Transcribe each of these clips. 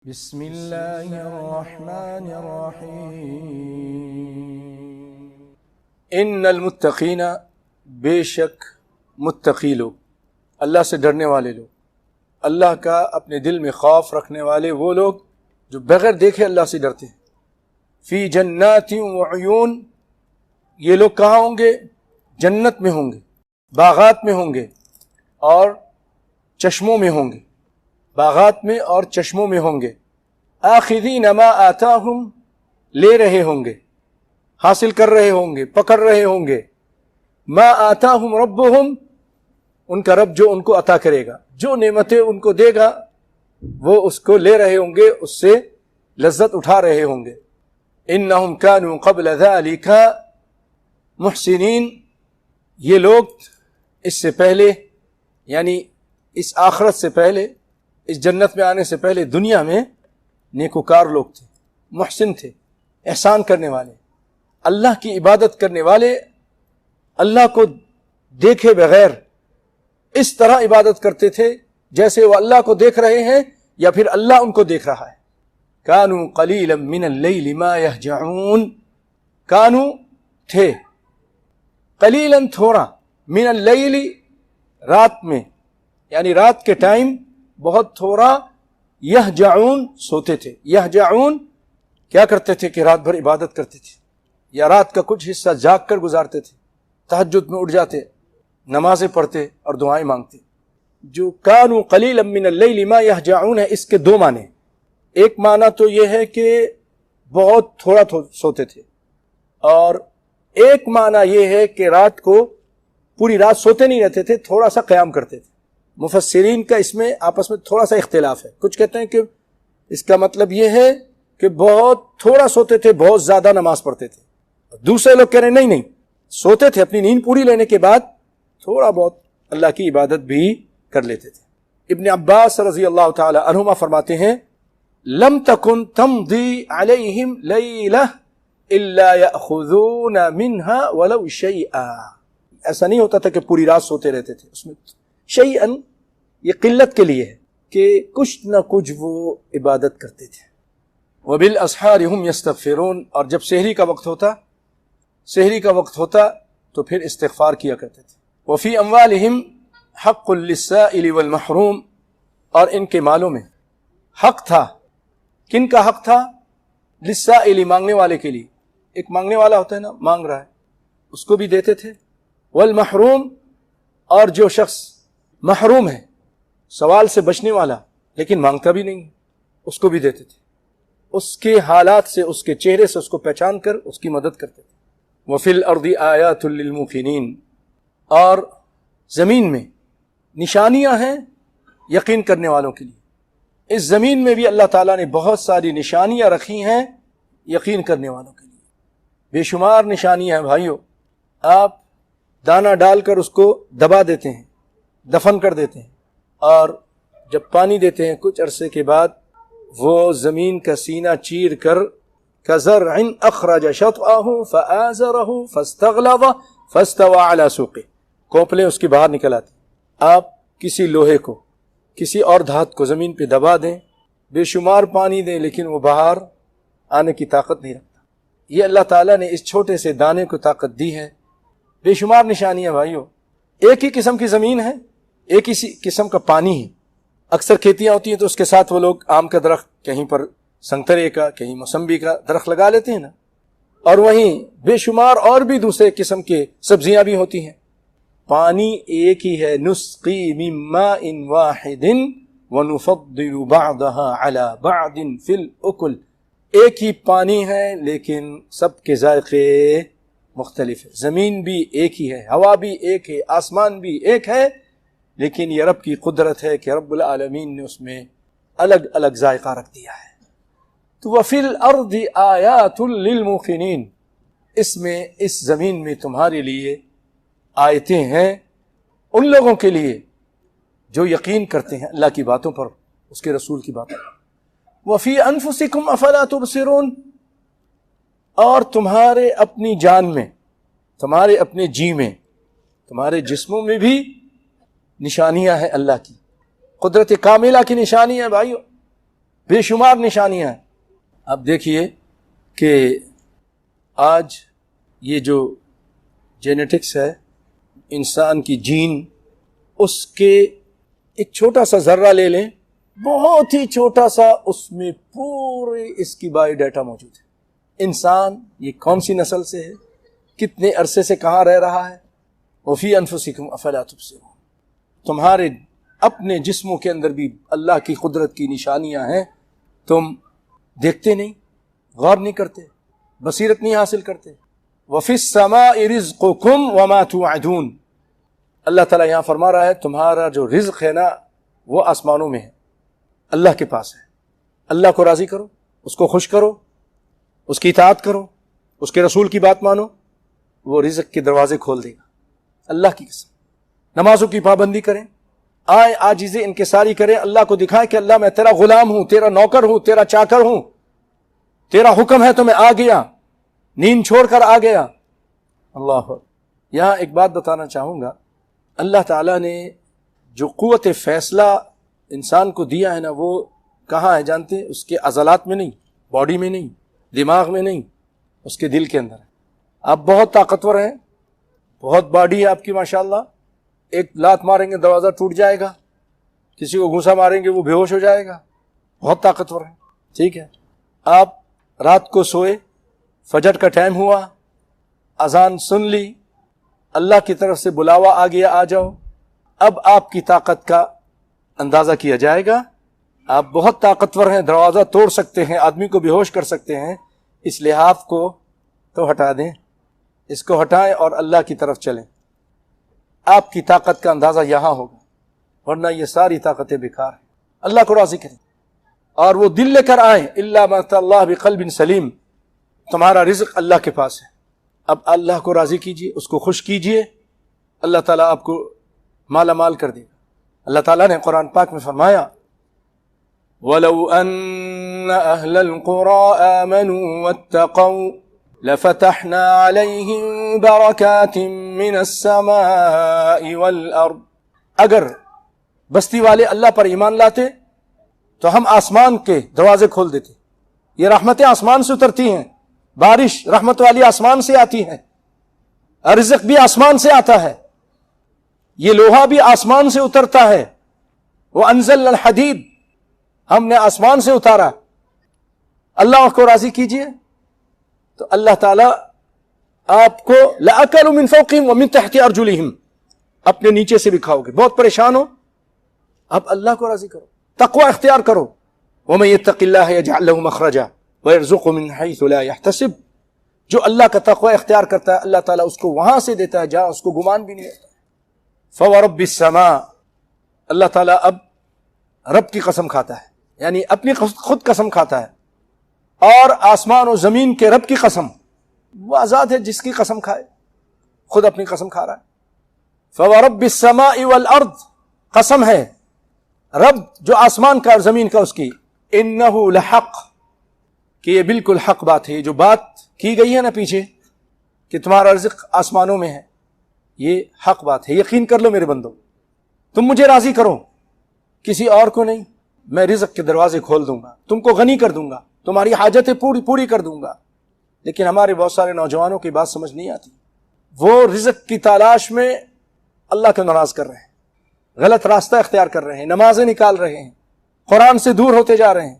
بسم اللہ الرحمن الرحیم ان المتقین، بے شک متقی لوگ، اللہ سے ڈرنے والے لوگ، اللہ کا اپنے دل میں خوف رکھنے والے وہ لوگ جو بغیر دیکھے اللہ سے ڈرتے ہیں، فی جنات وعیون، یہ لوگ کہاں ہوں گے؟ جنت میں ہوں گے، باغات میں ہوں گے اور چشموں میں ہوں گے، باغات میں اور چشموں میں ہوں گے، آخذین ما آتاہم، لے رہے ہوں گے، حاصل کر رہے ہوں گے، پکڑ رہے ہوں گے، ما آتاہم ربہم، ان کا رب جو ان کو عطا کرے گا، جو نعمتیں ان کو دے گا وہ اس کو لے رہے ہوں گے، اس سے لذت اٹھا رہے ہوں گے۔ انہم کانوا قبل ذلک محسنین، یہ لوگ اس سے پہلے، یعنی اس آخرت سے پہلے، اس جنت میں آنے سے پہلے دنیا میں نیکوکار لوگ تھے، محسن تھے، احسان کرنے والے، اللہ کی عبادت کرنے والے، اللہ کو دیکھے بغیر اس طرح عبادت کرتے تھے جیسے وہ اللہ کو دیکھ رہے ہیں یا پھر اللہ ان کو دیکھ رہا ہے۔ کانوا قلیلا من اللیل ما یہجعون، کانوا تھے، قلیلا تھوڑا، من اللیل رات میں، یعنی رات کے ٹائم بہت تھوڑا، یہجعون سوتے تھے۔ یہجعون کیا کرتے تھے کہ رات بھر عبادت کرتے تھے یا رات کا کچھ حصہ جاگ کر گزارتے تھے، تہجد میں اٹھ جاتے، نمازیں پڑھتے اور دعائیں مانگتے۔ جو کانوا قلیلا من اللیل ما یہجعون ہے، اس کے دو معنی، ایک معنی تو یہ ہے کہ بہت تھوڑا سوتے تھے، اور ایک معنی یہ ہے کہ رات کو پوری رات سوتے نہیں رہتے تھے، تھوڑا سا قیام کرتے تھے۔ مفسرین کا اس میں آپس میں تھوڑا سا اختلاف ہے، کچھ کہتے ہیں کہ اس کا مطلب یہ ہے کہ بہت تھوڑا سوتے تھے، بہت زیادہ نماز پڑھتے تھے۔ دوسرے لوگ کہہ رہے ہیں نہیں، سوتے تھے، اپنی نیند پوری لینے کے بعد تھوڑا بہت اللہ کی عبادت بھی کر لیتے تھے۔ ابن عباس رضی اللہ تعالی عنہما فرماتے ہیں لم تکن تمضی علیہم لیلہ الا یأخذون منها ولو شیئا، ایسا نہیں ہوتا تھا کہ پوری رات سوتے رہتے تھے، اس میں شیئا یہ قلت کے لیے ہے کہ کچھ نہ کچھ وہ عبادت کرتے تھے۔ وبالاسحار هم یستغفرون، اور جب سحری کا وقت ہوتا تو پھر استغفار کیا کرتے تھے۔ وفی اموالہم حق للسائل والمحروم، اور ان کے مالوں میں حق تھا، کن کا حق تھا؟ للسائل، مانگنے والے کے لیے، ایک مانگنے والا ہوتا ہے نا، مانگ رہا ہے، اس کو بھی دیتے تھے، والمحروم، اور جو شخص محروم ہے، سوال سے بچنے والا لیکن مانگتا بھی نہیں، اس کو بھی دیتے تھے، اس کے حالات سے، اس کے چہرے سے اس کو پہچان کر اس کی مدد کرتے تھے۔ وفی الارض آیات للموقنین، اور زمین میں نشانیاں ہیں یقین کرنے والوں کے لیے، اس زمین میں بھی اللہ تعالیٰ نے بہت ساری نشانیاں رکھی ہیں یقین کرنے والوں کے لیے، بے شمار نشانیاں ہیں بھائیو۔ آپ دانہ ڈال کر اس کو دبا دیتے ہیں، دفن کر دیتے ہیں، اور جب پانی دیتے ہیں کچھ عرصے کے بعد وہ زمین کا سینہ چیر کر كزرع اخرج شطأه فآزره فاستغلظ فاستوى على سوقه، کوپلیں اس کی باہر نکل آتی۔ آپ کسی لوہے کو، کسی اور دھات کو زمین پہ دبا دیں، بے شمار پانی دیں، لیکن وہ باہر آنے کی طاقت نہیں رکھتا۔ یہ اللہ تعالیٰ نے اس چھوٹے سے دانے کو طاقت دی ہے۔ بے شمار نشانیاں بھائیو، ایک ہی قسم کی زمین ہے، ایک ہی قسم کا پانی ہے۔ اکثر کھیتیاں ہوتی ہیں تو اس کے ساتھ وہ لوگ آم کا درخت، کہیں پر سنگترے کا، کہیں موسمبی کا درخت لگا لیتے ہیں نا، اور وہیں بے شمار اور بھی دوسرے قسم کے سبزیاں بھی ہوتی ہیں۔ پانی ایک ہی ہے، نسقی من ماء واحد ونفضل بعضها على بعض في الاكل، ایک ہی پانی ہے لیکن سب کے ذائقے مختلف ہے۔ زمین بھی ایک ہی ہے، ہوا بھی ایک ہے، آسمان بھی ایک ہے، لیکن یہ رب کی قدرت ہے کہ رب العالمین نے اس میں الگ الگ ذائقہ رکھ دیا ہے۔ تو وفی الارض آیات للموقنین، اس میں، اس زمین میں تمہارے لیے آیتیں ہیں ان لوگوں کے لیے جو یقین کرتے ہیں اللہ کی باتوں پر، اس کے رسول کی باتوں پر۔ وفی انفسکم افلا تبصرون، اور تمہارے اپنی جان میں، تمہارے اپنے جی میں، تمہارے جسموں میں بھی نشانیاں ہیں اللہ کی، قدرت کاملہ کی نشانی ہے بھائیو۔ بے شمار نشانیاں ہیں۔ اب دیکھیے کہ آج یہ جو جینیٹکس ہے، انسان کی جین، اس کے ایک چھوٹا سا ذرہ لے لیں، بہت ہی چھوٹا سا، اس میں پورے اس کی بایو ڈیٹا موجود ہے۔ انسان یہ کون سی نسل سے ہے، کتنے عرصے سے کہاں رہ رہا ہے۔ وفی انفسکم افلا تبصرون، تمہارے اپنے جسموں کے اندر بھی اللہ کی قدرت کی نشانیاں ہیں، تم دیکھتے نہیں، غور نہیں کرتے، بصیرت نہیں حاصل کرتے۔ وفی السماء رزقکم وما توعدون، اللہ تعالیٰ یہاں فرما رہا ہے تمہارا جو رزق ہے نا وہ آسمانوں میں ہے، اللہ کے پاس ہے۔ اللہ کو راضی کرو، اس کو خوش کرو، اس کی اطاعت کرو، اس کے رسول کی بات مانو، وہ رزق کے دروازے کھول دے گا، اللہ کی قسم۔ نمازوں کی پابندی کریں، آئیں عاجزی انکساری کریں، اللہ کو دکھائیں کہ اللہ میں تیرا غلام ہوں، تیرا نوکر ہوں، تیرا چاکر ہوں، تیرا حکم ہے تو میں آ گیا، نیند چھوڑ کر آ گیا۔ اللہ، یہاں ایک بات بتانا چاہوں گا، اللہ تعالیٰ نے جو قوت فیصلہ انسان کو دیا ہے نا، وہ کہاں ہے جانتے ہیں؟ اس کے عضلات میں نہیں، باڈی میں نہیں، دماغ میں نہیں، اس کے دل کے اندر ہے۔ آپ بہت طاقتور ہیں، بہت باڈی ہے آپ کی ماشاءاللہ، ایک لات ماریں گے دروازہ ٹوٹ جائے گا، کسی کو گھوسا ماریں گے وہ بے ہوش ہو جائے گا، بہت طاقتور ہیں، ٹھیک ہے۔ آپ رات کو سوئے، فجر کا ٹائم ہوا، اذان سن لی، اللہ کی طرف سے بلاوا آ گیا، آ جاؤ، اب آپ کی طاقت کا اندازہ کیا جائے گا۔ آپ بہت طاقتور ہیں، دروازہ توڑ سکتے ہیں، آدمی کو بے ہوش کر سکتے ہیں، اس لحاف کو تو ہٹا دیں، اس کو ہٹائیں اور اللہ کی طرف چلیں، آپ کی طاقت کا اندازہ یہاں ہوگا، ورنہ یہ ساری طاقتیں بیکار ہیں۔ اللہ کو راضی کریں اور وہ دل لے کر آئیں، الا من اتى اللہ بقلب سلیم، تمہارا رزق اللہ کے پاس ہے۔ اب اللہ کو راضی کیجئے، اس کو خوش کیجئے، اللہ تعالیٰ آپ کو مالا مال کر دے گا۔ اللہ تعالیٰ نے قرآن پاک میں فرمایا وَلَوْ أَنَّ أَهْلَ الْقُرَىٰ آمَنُوا وَاتَّقَوْا لَفَتَحْنَا عَلَيْهِمْ بَرَكَاتٍ مِّنَ السَّمَاءِ وَالْأَرْضِ، اگر بستی والے اللہ پر ایمان لاتے تو ہم آسمان کے دروازے کھول دیتے۔ یہ رحمتیں آسمان سے اترتی ہیں، بارش رحمت والی آسمان سے آتی ہے، رزق بھی آسمان سے آتا ہے، یہ لوہا بھی آسمان سے اترتا ہے۔ وَأَنزَلْنَا الْحَدِيدَ، ہم نے آسمان سے اتارا۔ اللہ کو راضی کیجئے تو اللہ تعالیٰ آپ کو لَأَكَلُوا مِن فَوْقِهِمْ وَمِن تَحْتِ أَرْجُلِهِمْ، اپنے نیچے سے بھی کھاؤ گے، بہت پریشان ہو، اب اللہ کو راضی کرو، تقوی اختیار کرو۔ وَمَن يَتَّقِ اللَّهَ يَجْعَلْ لَهُ مَخْرَجًا وَيَرْزُقْهُ مِنْ حَيْثُ لَا يَحْتَسِبُ، جو اللہ کا تقوی اختیار کرتا ہے اللہ تعالیٰ اس کو وہاں سے دیتا ہے جہاں اس کو گمان بھی نہیں ہوتا۔ فَوَرَبِّ السَّمَاءِ، اللہ تعالیٰ اب رب کی قسم کھاتا ہے، یعنی اپنی خود قسم کھاتا ہے، اور آسمان و زمین کے رب کی قسم، وہ آزاد ہے جس کی قسم کھائے، خود اپنی قسم کھا رہا ہے۔ فَوَرَبِّ السَّمَاءِ وَالْأَرْضِ، قسم ہے رب جو آسمان کا اور زمین کا اس کی، إِنَّهُ لَحَقٌّ، کہ یہ بالکل حق بات ہے، یہ جو بات کی گئی ہے نا پیچھے کہ تمہارا رزق آسمانوں میں ہے، یہ حق بات ہے، یقین کر لو میرے بندو، تم مجھے راضی کرو، کسی اور کو نہیں، میں رزق کے دروازے کھول دوں گا، تم کو غنی کر دوں گا، تمہاری حاجتیں پوری کر دوں گا۔ لیکن ہمارے بہت سارے نوجوانوں کی بات سمجھ نہیں آتی، وہ رزق کی تلاش میں اللہ کو ناراض کر رہے ہیں، غلط راستہ اختیار کر رہے ہیں، نمازیں نکال رہے ہیں، قرآن سے دور ہوتے جا رہے ہیں۔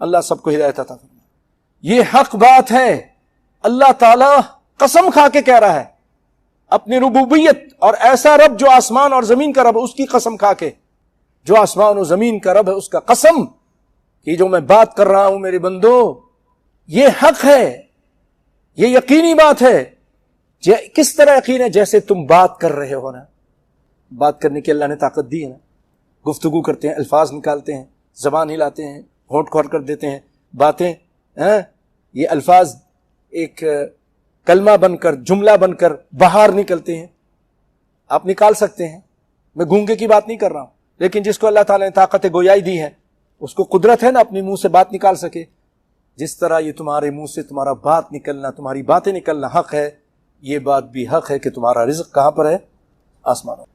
اللہ سب کو ہدایت عطا فرمائے۔ یہ حق بات ہے، اللہ تعالیٰ قسم کھا کے کہہ رہا ہے اپنی ربوبیت، اور ایسا رب جو آسمان اور زمین کا رب، اس کی قسم کھا کے، جو آسمان و زمین کا رب ہے اس کا قسم کہ جو میں بات کر رہا ہوں میرے بندو یہ حق ہے، یہ یقینی بات ہے۔ کس طرح یقین ہے؟ جیسے تم بات کر رہے ہو نا، بات کرنے کی اللہ نے طاقت دی ہے نا، گفتگو کرتے ہیں، الفاظ نکالتے ہیں، زبان ہلاتے ہیں، ہونٹ کھول کر دیتے ہیں، باتیں، یہ الفاظ ایک کلمہ بن کر، جملہ بن کر باہر نکلتے ہیں، آپ نکال سکتے ہیں۔ میں گونگے کی بات نہیں کر رہا ہوں، لیکن جس کو اللہ تعالیٰ نے طاقت گویائی دی ہے اس کو قدرت ہے نا اپنے منہ سے بات نکال سکے، جس طرح یہ تمہارے منہ سے تمہارا بات نکلنا، تمہاری باتیں نکلنا حق ہے، یہ بات بھی حق ہے کہ تمہارا رزق کہاں پر ہے؟ آسمانوں۔